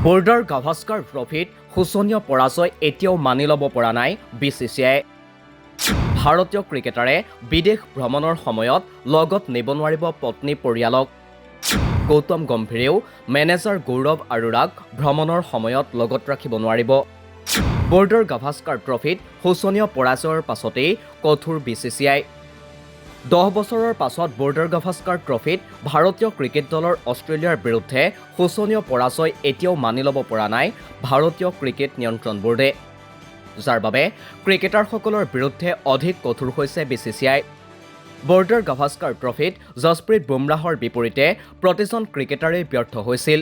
Border Gavaskar ট্ৰফীত শোচনীয় পৰাজয় এতিয়াও মানি ল'ব পৰা নাই BCCI। ভাৰতীয় ক্ৰিকেটাৰে বিদেশ ভ্ৰমণৰ সময়ত লগত নিব নোৱাৰিব পত্নী পৰিয়ালক। গৌতম গম্ভীৰেও মেনেজাৰ গৌৰৱ আৰোৰাক ভ্ৰমণৰ সময়ত লগত ৰাখিব নোৱাৰিব। বৰ্ডাৰ গাভাস্কাৰ ট্ৰফীত শোচনীয় পৰাজয়ৰ পাছতেই কঠোৰ BCCI। 10 বছৰৰ পাছত বৰ্ডাৰ গাভাস্কাৰ ট্ৰফীত ভাৰতীয় ক্ৰিকেট দলৰ অষ্ট্ৰেলিয়াৰ বিৰুদ্ধে শোচনীয় পৰাজয় এতিয়াও মানি ল'ব পৰা নাই ভাৰতীয় ক্ৰিকেট নিয়ন্ত্ৰণ বোৰ্ডে, যাৰ বাবে ক্ৰিকেটাৰসকলৰ বিৰুদ্ধে অধিক কঠোৰ হৈছে BCCI। বৰ্ডাৰ গাভাস্কাৰ ট্ৰফীত যশপ্ৰীত বুমৰাহৰ বিপৰীতে প্ৰতিজন ক্ৰিকেটাৰেই ব্যৰ্থ হৈছিল।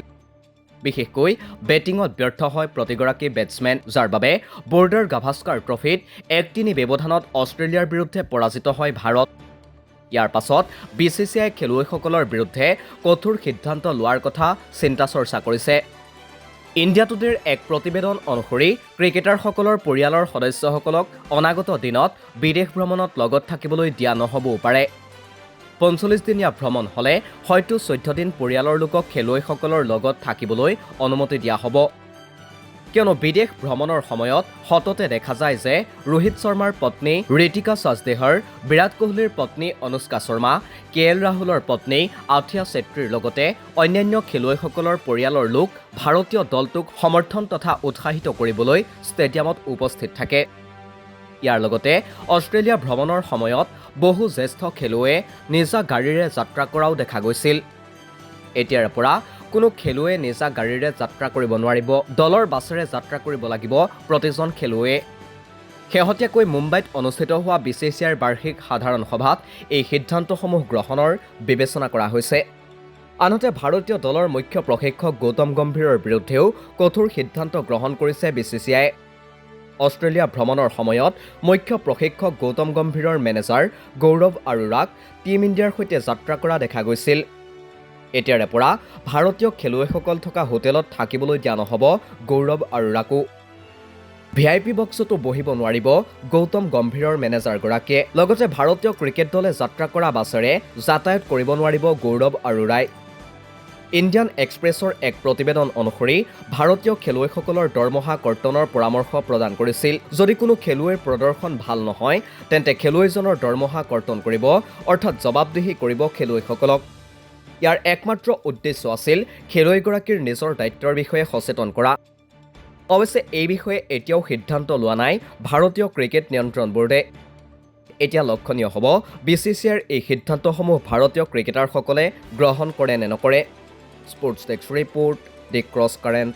বিশেষকৈ বেটিঙত ব্যৰ্থ হয় প্ৰতিগৰাকী বেটছমেন, যাৰ বাবে বৰ্ডাৰ গাভাস্কাৰ ট্ৰফীত 1-3 ব্যৱধানত অষ্ট্ৰেলিয়াৰ বিৰুদ্ধে পৰাজিত হয় ভাৰত। ইয়াৰ পাছত BCCI খেলুৱৈসকলৰ বিৰুদ্ধে কঠোৰ সিদ্ধান্ত লোৱাৰ কথা চিন্তা চৰ্চা কৰিছে। ইণ্ডিয়া টুডেৰ এক প্ৰতিবেদন অনুসৰি ক্ৰিকেটাৰসকলৰ পৰিয়ালৰ সদস্যসকলক অনাগত দিনত বিদেশ ভ্ৰমণত লগত থাকিবলৈ দিয়া নহ'বও পাৰে। 45-দিনীয়া ভ্ৰমণ হ'লে হয়তো 14 দিন পৰিয়ালৰ লোকক খেলুৱৈসকলৰ লগত থাকিবলৈ অনুমতি দিয়া হ'ব। কিয়নো বিদেশ ভ্ৰমণৰ সময়ত সততে দেখা যায় যে ৰোহিত শৰ্মাৰ পত্নী ঋতিকা সাজদেহৰ, বিৰাট কোহলিৰ পত্নী অনুষ্কা শৰ্মা, KL ৰাহুলৰ পত্নী আথিয়া চেত্ৰীৰ লগতে অন্যান্য খেলুৱৈসকলৰ পৰিয়ালৰ লোক ভাৰতীয় দলটোক সমৰ্থন তথা উৎসাহিত কৰিবলৈ ষ্টেডিয়ামত উপস্থিত থাকে। ইয়াৰ লগতে অষ্ট্ৰেলিয়া ভ্ৰমণৰ সময়ত বহু জ্যেষ্ঠ খেলুৱৈয়ে নিজা গাড়ীৰে যাত্ৰা কৰাও দেখা গৈছিল। এতিয়াৰ পৰা কোনো খেলুৱৈয়ে নিজা গাড়ীৰে যাত্ৰা কৰিব নোৱাৰিব, দলৰ বাছেৰে যাত্ৰা কৰিব লাগিব প্ৰতিজন খেলুৱৈয়ে। শেহতীয়াকৈ মুম্বাইত অনুষ্ঠিত হোৱা BCCIৰ বাৰ্ষিক সাধাৰণ সভাত এই সিদ্ধান্তসমূহ গ্ৰহণৰ বিবেচনা কৰা হৈছে। আনহাতে ভাৰতীয় দলৰ মুখ্য প্ৰশিক্ষক গৌতম গম্ভীৰৰ বিৰুদ্ধেও কঠোৰ সিদ্ধান্ত গ্ৰহণ কৰিছে BCCI। অষ্ট্ৰেলিয়া ভ্ৰমণৰ সময়ত মুখ্য প্ৰশিক্ষক গৌতম গম্ভীৰৰ মেনেজাৰ গৌৰৱ আৰোৰাক টীম ইণ্ডিয়াৰ সৈতে যাত্ৰা কৰা দেখা গৈছিল। এতিয়াৰে পৰা ভাৰতীয় খেলুৱৈসকল থকা হোটেলত থাকিবলৈ দিয়া নহ'ব গৌৰৱ আৰোৰাকো। VIP বক্সতো বহিব নোৱাৰিব গৌতম গম্ভীৰৰ মেনেজাৰগৰাকীয়ে। লগতে ভাৰতীয় ক্ৰিকেট দলে যাত্ৰা কৰা বাছেৰে যাতায়াত কৰিব নোৱাৰিব গৌৰৱ আৰোৰাই। ইণ্ডিয়ান এক্সপ্ৰেছৰ এক প্ৰতিবেদন অনুসৰি ভাৰতীয় খেলুৱৈসকলৰ দৰমহা কৰ্তনৰ পৰামৰ্শ প্ৰদান কৰিছিল। যদি কোনো খেলুৱৈৰ প্ৰদৰ্শন ভাল নহয় তেন্তে খেলুৱৈজনৰ দৰমহা কৰ্তন কৰিব, অৰ্থাৎ জবাবদিহি কৰিব খেলুৱৈসকলক। ইয়াৰ একমাত্ৰ উদ্দেশ্য আছিল খেলুৱৈগৰাকীৰ নিজৰ দায়িত্বৰ বিষয়ে সচেতন কৰা। অৱশ্যে এই বিষয়ে এতিয়াও সিদ্ধান্ত লোৱা নাই ভাৰতীয় ক্ৰিকেট নিয়ন্ত্ৰণ বোৰ্ডে। এতিয়া লক্ষণীয় হ'ব BCCIৰ এই সিদ্ধান্তসমূহ ভাৰতীয় ক্ৰিকেটাৰসকলে গ্ৰহণ কৰে নে নকৰে। স্পৰ্টছ ডেস্ক ৰিপৰ্ট, দি ক্ৰছ কাৰেণ্ট।